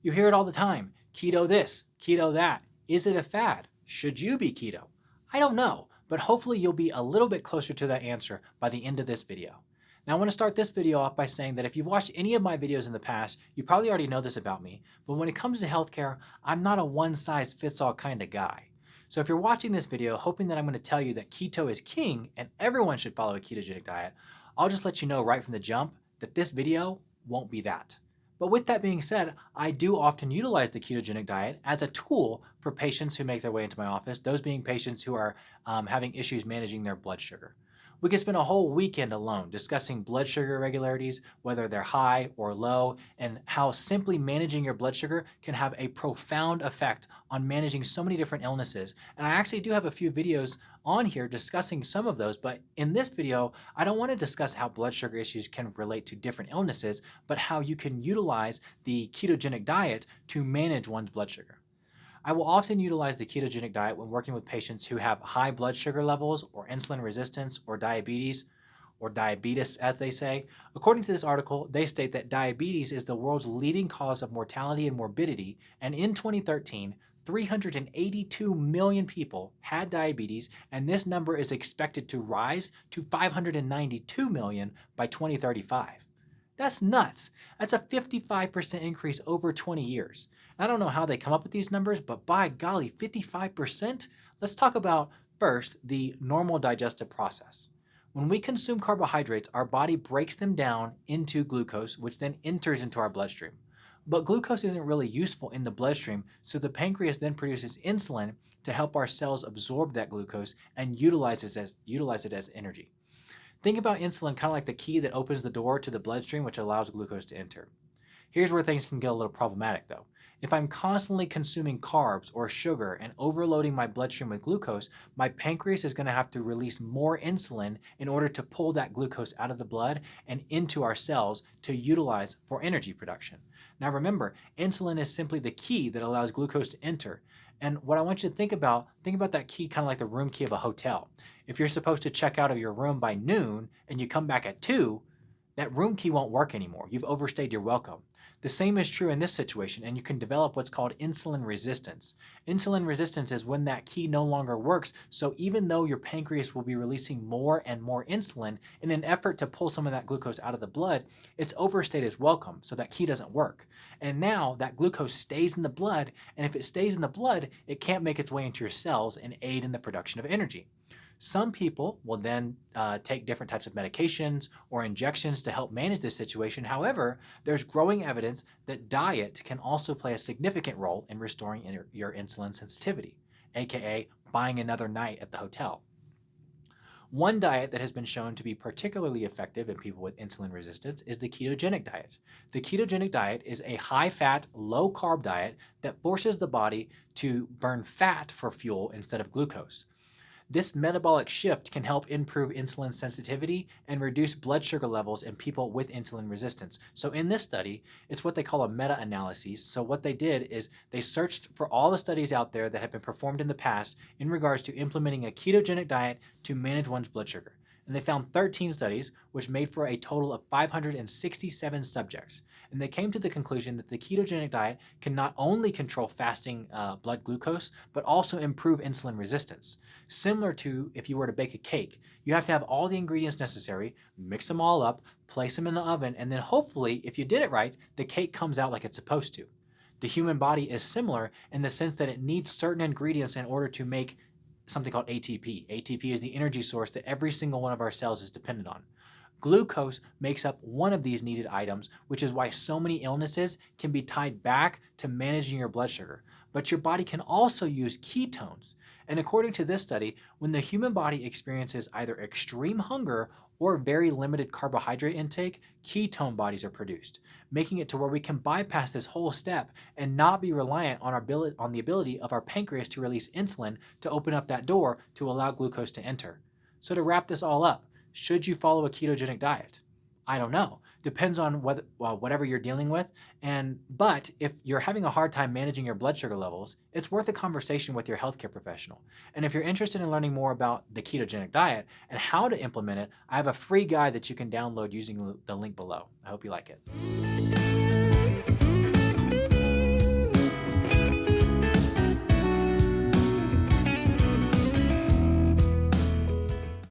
You hear it all the time. Keto this, keto that. Is it a fad? Should you be keto? I don't know, but hopefully you'll be a little bit closer to that answer by the end of this video. Now I want to start this video off by saying that if you've watched any of my videos in the past, you probably already know this about me, but when it comes to healthcare, I'm not a one-size-fits-all kind of guy. So if you're watching this video hoping that I'm going to tell you that keto is king and everyone should follow a ketogenic diet, I'll just let you know right from the jump that this video won't be that. But with that being said, I do often utilize the ketogenic diet as a tool for patients who make their way into my office, those being patients who are having issues managing their blood sugar. We could spend a whole weekend alone discussing blood sugar irregularities, whether they're high or low, and how simply managing your blood sugar can have a profound effect on managing so many different illnesses. And I actually do have a few videos on here discussing some of those, but in this video, I don't want to discuss how blood sugar issues can relate to different illnesses, but how you can utilize the ketogenic diet to manage one's blood sugar. I will often utilize the ketogenic diet when working with patients who have high blood sugar levels or insulin resistance or diabetes as they say. According to this article, they state that diabetes is the world's leading cause of mortality and morbidity, and in 2013, 382 million people had diabetes, and this number is expected to rise to 592 million by 2035. That's nuts. That's a 55% increase over 20 years. I don't know how they come up with these numbers, but by golly, 55%? Let's talk about first the normal digestive process. When we consume carbohydrates, our body breaks them down into glucose, which then enters into our bloodstream. But glucose isn't really useful in the bloodstream, so the pancreas then produces insulin to help our cells absorb that glucose and utilize it as energy. Think about insulin kind of like the key that opens the door to the bloodstream, which allows glucose to enter. Here's where things can get a little problematic though. If I'm constantly consuming carbs or sugar and overloading my bloodstream with glucose, my pancreas is going to have to release more insulin in order to pull that glucose out of the blood and into our cells to utilize for energy production. Now remember, insulin is simply the key that allows glucose to enter. And what I want you to think about that key kind of like the room key of a hotel. If you're supposed to check out of your room by noon and you come back at 2, that room key won't work anymore. You've overstayed your welcome. The same is true in this situation, and you can develop what's called insulin resistance. Insulin resistance is when that key no longer works, so even though your pancreas will be releasing more and more insulin in an effort to pull some of that glucose out of the blood, it's overstayed its welcome, so that key doesn't work. And now that glucose stays in the blood, and if it stays in the blood, it can't make its way into your cells and aid in the production of energy. Some people will then take different types of medications or injections to help manage this situation. However, there's growing evidence that diet can also play a significant role in restoring your insulin sensitivity, aka buying another night at the hotel. One diet that has been shown to be particularly effective in people with insulin resistance is the ketogenic diet. The ketogenic diet is a high-fat, low-carb diet that forces the body to burn fat for fuel instead of glucose. This metabolic shift can help improve insulin sensitivity and reduce blood sugar levels in people with insulin resistance. So in this study, it's what they call a meta-analysis. So what they did is they searched for all the studies out there that have been performed in the past in regards to implementing a ketogenic diet to manage one's blood sugar. And they found 13 studies, which made for a total of 567 subjects. And they came to the conclusion that the ketogenic diet can not only control fasting blood glucose, but also improve insulin resistance. Similar to if you were to bake a cake, you have to have all the ingredients necessary, mix them all up, place them in the oven, and then hopefully, if you did it right, the cake comes out like it's supposed to. The human body is similar in the sense that it needs certain ingredients in order to make something called ATP. ATP is the energy source that every single one of our cells is dependent on. Glucose makes up one of these needed items, which is why so many illnesses can be tied back to managing your blood sugar. But your body can also use ketones. And according to this study, when the human body experiences either extreme hunger or very limited carbohydrate intake, ketone bodies are produced, making it to where we can bypass this whole step and not be reliant on the ability of our pancreas to release insulin to open up that door to allow glucose to enter. So to wrap this all up, should you follow a ketogenic diet? I don't know. Depends on whatever you're dealing with. But if you're having a hard time managing your blood sugar levels, it's worth a conversation with your healthcare professional. And if you're interested in learning more about the ketogenic diet and how to implement it, I have a free guide that you can download using the link below. I hope you like it.